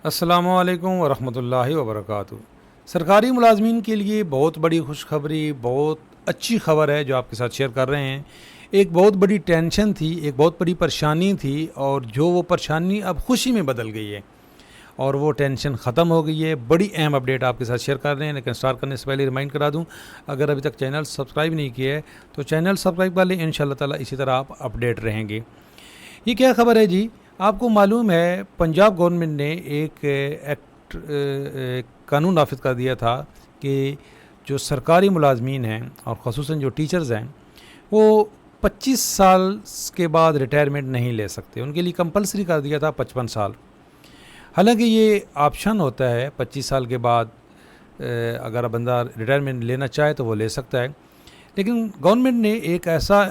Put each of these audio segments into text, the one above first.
अस्सलामुअलैकुम वरहमतुल्लाहि वबरकातुहू। सरकारी मुलाजमीन के लिए बहुत बड़ी खुशखबरी, बहुत अच्छी खबर है जो आपके साथ शेयर कर रहे हैं। एक बहुत बड़ी टेंशन थी, एक बहुत बड़ी परेशानी थी और जो वो परेशानी अब खुशी में बदल गई है और वो टेंशन ख़त्म हो गई है। बड़ी अहम अपडेट आपके साथ शेयर कर रहे हैं, लेकिन स्टार्ट करने से पहले रिमाइंड करा दूं, अगर अभी तक चैनल सब्सक्राइब नहीं किया है तो चैनल सब्सक्राइब कर लें। इंशाल्लाह ताला इसी तरह आप अपडेट रहेंगे। ये क्या खबर है जी? आपको मालूम है पंजाब गवर्नमेंट ने एक कानून नाफिज कर दिया था कि जो सरकारी मुलाजमीन हैं और ख़ुसूसन जो टीचर्स हैं वो 25 साल के बाद रिटायरमेंट नहीं ले सकते। उनके लिए कंपलसरी कर दिया था 55 साल। हालांकि ये ऑप्शन होता है 25 साल के बाद अगर बंदा रिटायरमेंट लेना चाहे तो वो ले सकता है, लेकिन गवर्नमेंट ने एक ऐसा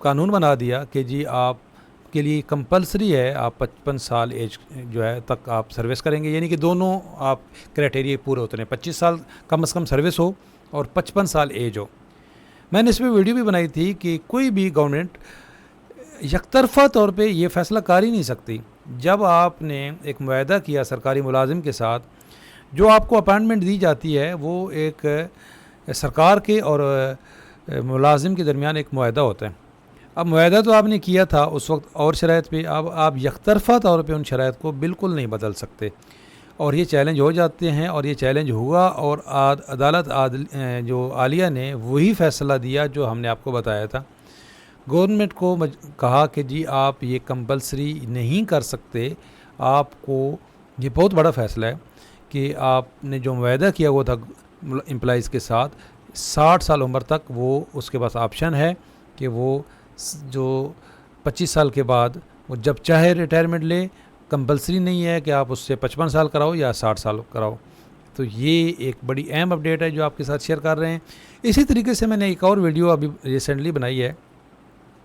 कानून बना दिया कि जी आप के लिए कंपलसरी है, आप 55 साल एज जो है तक आप सर्विस करेंगे, यानी कि दोनों आप क्राइटेरिया पूरे होते हैं। 25 साल कम से कम सर्विस हो और 55 साल एज हो। मैंने इस पर वीडियो भी बनाई थी कि कोई भी गवर्नमेंट यकतरफ़ा तौर पे ये फ़ैसला कर ही नहीं सकती। जब आपने एक मुआहदा किया सरकारी मुलाजिम के साथ, जो आपको अपॉइंटमेंट दी जाती है वो एक सरकार के और मुलाजिम के दरमियान एक मुआहदा होता है। अब मुआहदा तो आपने किया था उस वक्त और शराइत पे, अब आप यकतरफ़ा तौर पे उन शराइत को बिल्कुल नहीं बदल सकते और ये चैलेंज हो जाते हैं और ये चैलेंज हुआ और अदालत जो आलिया ने वही फ़ैसला दिया जो हमने आपको बताया था। गवर्नमेंट को कहा कि जी आप ये कंपलसरी नहीं कर सकते, आपको ये बहुत बड़ा फ़ैसला है कि आपने जो मुआहदा किया हुआ था एम्प्लॉइज़ के साथ 60 साल उम्र तक वो उसके पास ऑप्शन है कि वो जो 25 साल के बाद वो जब चाहे रिटायरमेंट ले। कंपलसरी नहीं है कि आप उससे 55 साल कराओ या 60 साल कराओ। तो ये एक बड़ी अहम अपडेट है जो आपके साथ शेयर कर रहे हैं। इसी तरीके से मैंने एक और वीडियो अभी रिसेंटली बनाई है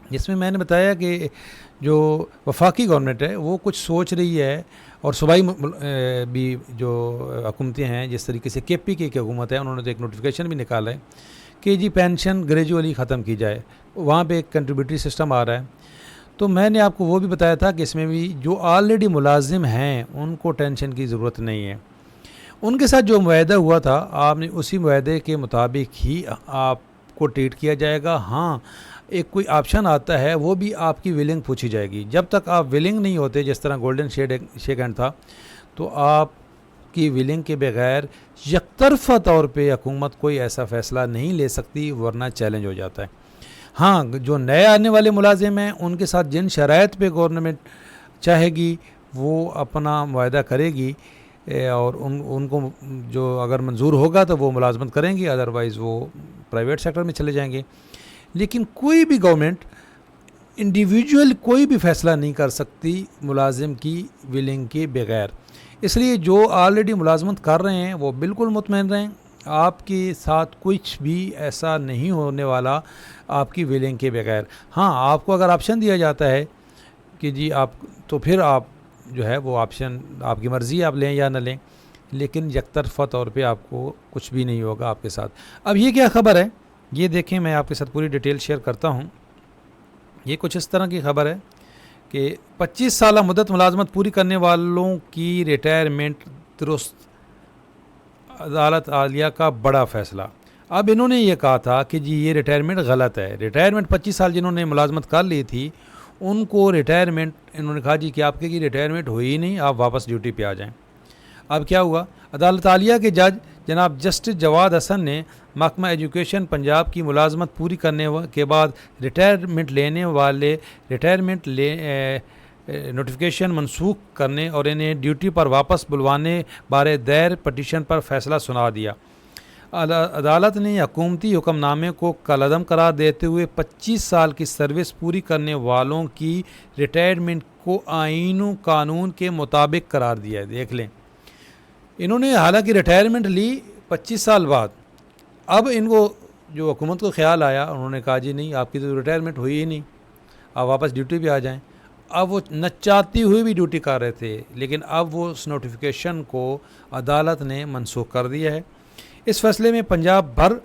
जिसमें मैंने बताया कि जो वफाकी गवर्नमेंट है वो कुछ सोच रही है और सूबाई भी जो हुकूमतें हैं, जिस तरीके से KPK की हुकूमत है, उन्होंने तो एक नोटिफिकेशन भी निकाला है कि जी पेंशन ग्रेजुअली ख़त्म की जाए। वहाँ पे एक कंट्रीब्यूटरी सिस्टम आ रहा है। तो मैंने आपको वो भी बताया था कि इसमें भी जो ऑलरेडी मुलाजिम हैं उनको टेंशन की ज़रूरत नहीं है। उनके साथ जो मुआहदा हुआ था आपने उसी मुआहदे के मुताबिक ही आपको ट्रीट किया जाएगा। हाँ, एक कोई ऑप्शन आता है वो भी आपकी विलिंग पूछी जाएगी। जब तक आप विलिंग नहीं होते, जिस तरह गोल्डन शेक हैंड था, तो आपकी विलिंग के बगैर यकतरफ़ा तौर पे हुकूमत कोई ऐसा फ़ैसला नहीं ले सकती, वरना चैलेंज हो जाता है। हाँ, जो नए आने वाले मुलाजिम हैं उनके साथ जिन शराइत पे गवर्नमेंट चाहेगी वो अपना मुआहदा करेगी और उनको जो अगर मंजूर होगा तो वो मुलाजमत करेंगी, अदरवाइज़ वो प्राइवेट सेक्टर में चले जाएंगे। लेकिन कोई भी गवर्नमेंट इंडिविजुअल कोई भी फ़ैसला नहीं कर सकती मुलाजिम की विलिंग के बगैर। इसलिए जो ऑलरेडी मुलाजमत कर रहे हैं वो बिल्कुल मुतमईन रहें, आपके साथ कुछ भी ऐसा नहीं होने वाला आपकी विलिंग के बगैर। हाँ, आपको अगर ऑप्शन दिया जाता है कि जी आप, तो फिर आप जो है वो ऑप्शन आपकी मर्ज़ी, आप लें या ना लें, लेकिन यकतरफ़ा तौर पे आपको कुछ भी नहीं होगा आपके साथ। अब ये क्या खबर है, ये देखें, मैं आपके साथ पूरी डिटेल शेयर करता हूँ। ये कुछ इस तरह की खबर है कि 25 साल मुद्दत मुलाजमत पूरी करने वालों की रिटायरमेंट दुरुस्त, अदालत आलिया का बड़ा फ़ैसला। अब इन्होंने ये कहा था कि जी ये रिटायरमेंट गलत है। रिटायरमेंट 25 साल जिन्होंने मुलाजमत कर ली थी उनको रिटायरमेंट, इन्होंने कहा जी कि आपके की रिटायरमेंट हुई ही नहीं, आप वापस ड्यूटी पे आ जाएं। अब क्या हुआ, अदालत आलिया के जज जनाब जस्टिस जवाद हसन ने महकमा एजुकेशन पंजाब की मुलाजमत पूरी करने के बाद रिटायरमेंट लेने वाले नोटिफिकेशन मनसूख करने और इन्हें ड्यूटी पर वापस बुलवाने बारे दायर पटिशन पर फैसला सुना दिया। अदालत ने हुकूमती हुक्मनामे को कलअदम करार देते हुए 25 साल की सर्विस पूरी करने वालों की रिटायरमेंट को आईन कानून के मुताबिक करार दिया है। देख लें, इन्होंने हालांकि रिटायरमेंट ली 25 साल बाद, अब इनको जो हुकूमत को ख्याल आया, उन्होंने कहा जी नहीं, आपकी तो रिटायरमेंट हुई ही नहीं, आप वापस ड्यूटी पे आ जाएं। अब वो न चाहती हुई भी ड्यूटी कर रहे थे, लेकिन अब वो उस नोटिफिकेशन को अदालत ने मनसूख कर दिया है। इस फैसले में पंजाब भर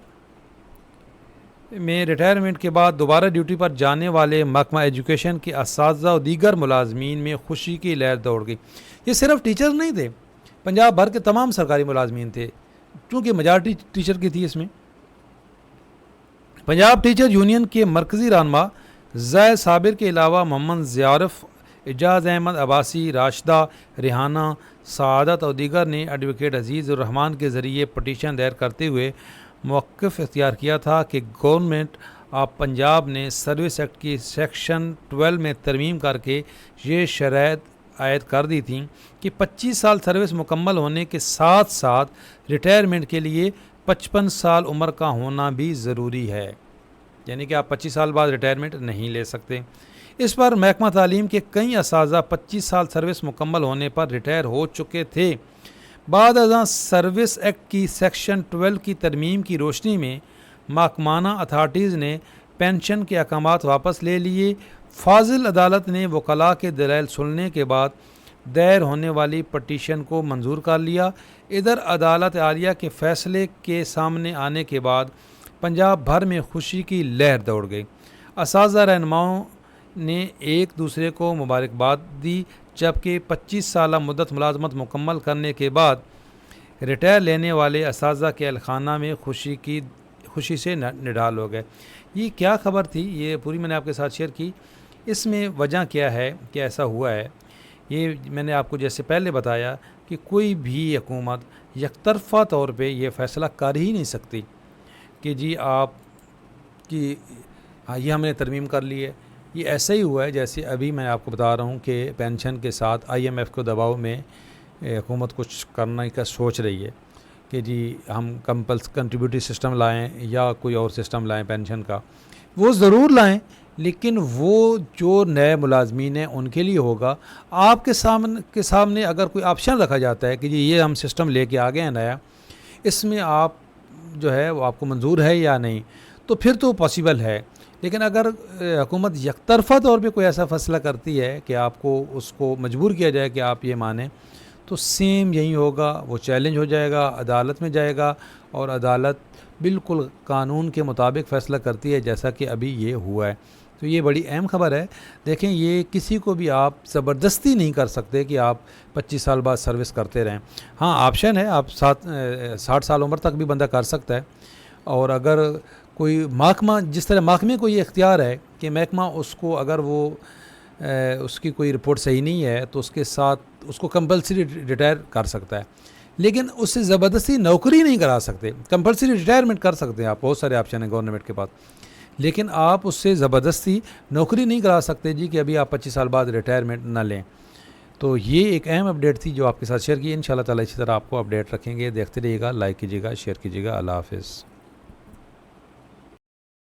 में रिटायरमेंट के बाद दोबारा ड्यूटी पर जाने वाले महकमा एजुकेशन के असातिज़ा और दीगर मुलाजमीन में खुशी की लहर दौड़ गई। ये सिर्फ टीचर नहीं थे, पंजाब भर के तमाम सरकारी मुलाजमीन थे, क्योंकि मेजॉरिटी टीचर की थी इसमें। पंजाब टीचर यूनियन के मरकज़ी रहनुमा ज़ैद साबिर के अलावा मोहम्मद ज़ियारफ़, एजाज़ अहमद अब्बासी, राशिदा, रिहाना, सआदत और दीगर ने एडवोकेट अजीज़ उर रहमान के ज़रिए पटिशन दायर करते हुए मौक़िफ़ इख्तियार किया था कि गवर्नमेंट ऑफ पंजाब ने सर्विस एक्ट की सेक्शन 12 में तरमीम करके ये शराइत आयद कर दी थी कि 25 साल सर्विस मुकम्मल होने के साथ साथ रिटायरमेंट के लिए 55 साल उम्र का होना भी ज़रूरी है, यानी कि आप 25 साल बाद रिटायरमेंट नहीं ले सकते। इस पर महकमा तालीम के कई असातिज़ा 25 साल सर्विस मुकम्मल होने पर रिटायर हो चुके थे। बाद अज़ां सर्विस एक्ट की सेक्शन 12 की तरमीम की रोशनी में महकमाना अथार्टीज़ ने पेंशन के अहकामात वापस ले लिए। फाजिल अदालत ने वकला के दलाइल सुनने के बाद दायर होने वाली पटिशन को मंजूर कर लिया। इधर अदालत आलिया के फ़ैसले के सामने आने के बाद पंजाब भर में खुशी की लहर दौड़ गई। असातिज़ा रहनुमाओं ने एक दूसरे को मुबारकबाद दी, जबकि 25 साल मुद्दत मुलाजमत मुकम्मल करने के बाद रिटायर लेने वाले असातिज़ा के अहलखाना में खुशी से निढाल हो गए। ये क्या खबर थी, ये पूरी मैंने आपके साथ शेयर की। इसमें वजह क्या है कि ऐसा हुआ है, ये मैंने आपको जैसे पहले बताया कि कोई भी हुकूमत यकतरफ़ा तौर पे ये फ़ैसला कर ही नहीं सकती कि जी आप कि हाँ ये हमने तरमीम कर ली है। ये ऐसा ही हुआ है जैसे अभी मैं आपको बता रहा हूँ कि पेंशन के साथ IMF के दबाव में हुकूमत कुछ करने का सोच रही है कि जी हम कंट्रीब्यूटरी सिस्टम लाएं या कोई और सिस्टम लाएं पेंशन का। वो ज़रूर लाएं, लेकिन वो जो नए मुलाजमीन हैं उनके लिए होगा। आपके सामने अगर कोई ऑप्शन रखा जाता है कि जी ये हम सिस्टम लेके आ गए हैं नया, इसमें आप जो है वो आपको मंजूर है या नहीं, तो फिर तो पॉसिबल है। लेकिन अगर हुकूमत यकतरफ़ा तौर पे कोई ऐसा फ़ैसला करती है कि आपको उसको मजबूर किया जाए कि आप ये मानें, तो सेम यही होगा, वो चैलेंज हो जाएगा, अदालत में जाएगा और अदालत बिल्कुल कानून के मुताबिक फ़ैसला करती है, जैसा कि अभी ये हुआ है। तो ये बड़ी अहम ख़बर है। देखें, ये किसी को भी आप ज़बरदस्ती नहीं कर सकते कि आप 25 साल बाद सर्विस करते रहें। हाँ, ऑप्शन है, आप 60 साल उम्र तक भी बंदा कर सकता है। और अगर कोई महकमा, जिस तरह महकमे को ये इख्तियार है कि महकमा उसको अगर वो उसकी कोई रिपोर्ट सही नहीं है तो उसके साथ उसको कंपलसरी रिटायर कर सकता है, लेकिन उससे ज़बरदस्ती नौकरी नहीं करा सकते। कंपलसरी रिटायरमेंट कर सकते हैं आप, बहुत सारे ऑप्शन हैं गवर्नमेंट के पास, लेकिन आप उससे ज़बरदस्ती नौकरी नहीं करा सकते जी कि अभी आप 25 साल बाद रिटायरमेंट ना लें। तो ये एक अहम अपडेट थी जो आपके साथ शेयर की। इंशाल्लाह ताला इसी तरह आपको अपडेट रखेंगे। देखते रहिएगा, लाइक कीजिएगा, शेयर कीजिएगा। अल्लाह हाफ़िज़।